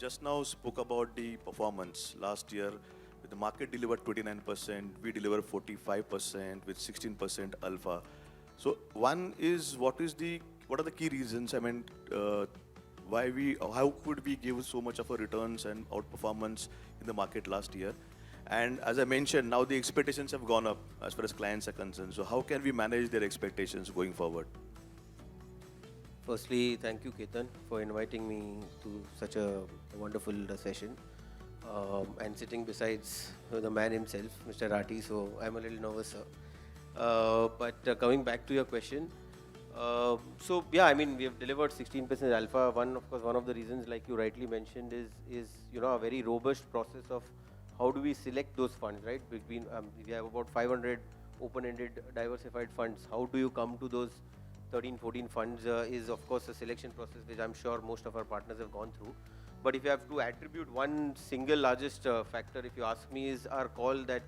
just now spoke about the performance last year. The market delivered 29%, we delivered 45% with 16% alpha. So one is what are the key reasons? I mean, how could we give so much of a returns and outperformance in the market last year? And as I mentioned, now the expectations have gone up as far as clients are concerned. So how can we manage their expectations going forward? Firstly, thank you, Ketan, for inviting me to such a wonderful session. And sitting besides the man himself, Mr. Rathi, so I'm a little nervous, sir. But coming back to your question, so yeah, I mean, we have delivered 16% alpha. One of the reasons, like you rightly mentioned, is a very robust process of how do we select those funds, right? Between we have about 500 open-ended diversified funds. How do you come to those 13, 14 funds is of course a selection process which I'm sure most of our partners have gone through. But if you have to attribute one single largest factor, if you ask me, is our call that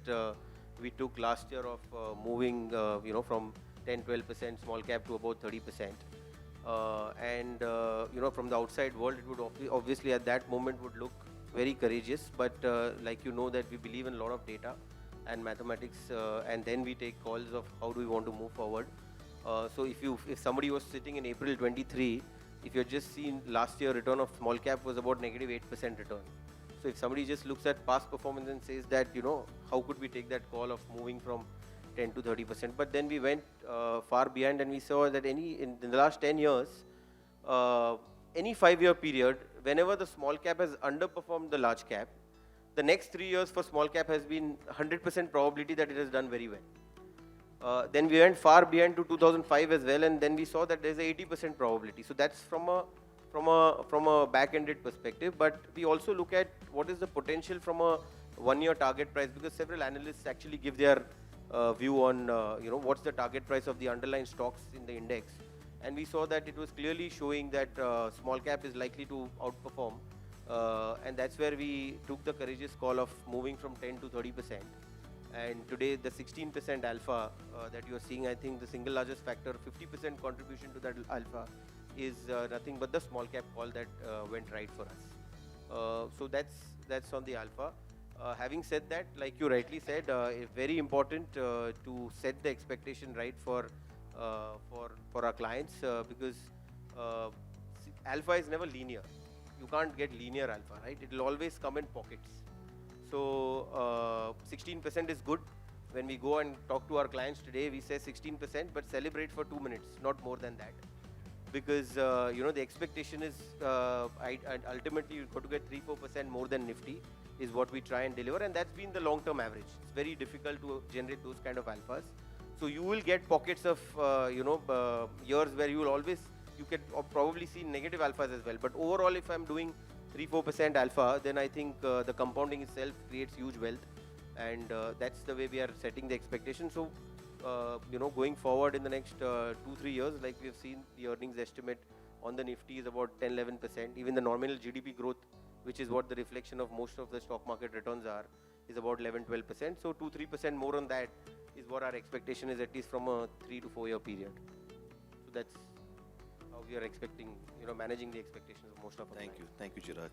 we took last year of moving, from 10-12% small cap to about 30%. And from the outside world, it would obviously at that moment would look very courageous. But like that we believe in a lot of data and mathematics, and then we take calls of how do we want to move forward. So if somebody was sitting in April 23, if you had just seen last year return of small cap was about negative 8% return. So if somebody just looks at past performance and says that, how could we take that call of moving from 10 to 30%? But then we went far behind and we saw that in the last 10 years, any 5-year period, whenever the small cap has underperformed the large cap, the next 3 years for small cap has been 100% probability that it has done very well. Then we went far behind to 2005 as well, and then we saw that there's a 80% probability. So that's from a back-ended perspective. But we also look at what is the potential from a 1-year target price, because several analysts actually give their view on what's the target price of the underlying stocks in the index, and we saw that it was clearly showing that small cap is likely to outperform, and that's where we took the courageous call of moving from 10 to 30%. And today, the 16% alpha that you are seeing, I think the single largest factor, 50% contribution to that alpha, is nothing but the small cap call that went right for us. So that's on the alpha. Having said that, like you rightly said, it's very important to set the expectation right for our clients, because alpha is never linear. You can't get linear alpha, right? It will always come in pockets. So 16% is good. When we go and talk to our clients today, we say 16%, but celebrate for 2 minutes, not more than that. Because the expectation is ultimately you've got to get 3-4% more than Nifty is what we try and deliver, and that's been the long-term average. It's very difficult to generate those kind of alphas. So you will get pockets of years where you can probably see negative alphas as well. But overall, if I'm doing 3-4% alpha, then I think the compounding itself creates huge wealth, and that's the way we are setting the expectation. So going forward in the next 2-3 years, like we have seen, the earnings estimate on the Nifty is about 10-11%. Even the nominal GDP growth, which is what the reflection of most of the stock market returns are, is about 11-12%. So 2-3% more on that is what our expectation is, at least from a 3 to 4 year period. So that's how we are expecting, managing the expectations of most of our clients. Thank you, Chirag.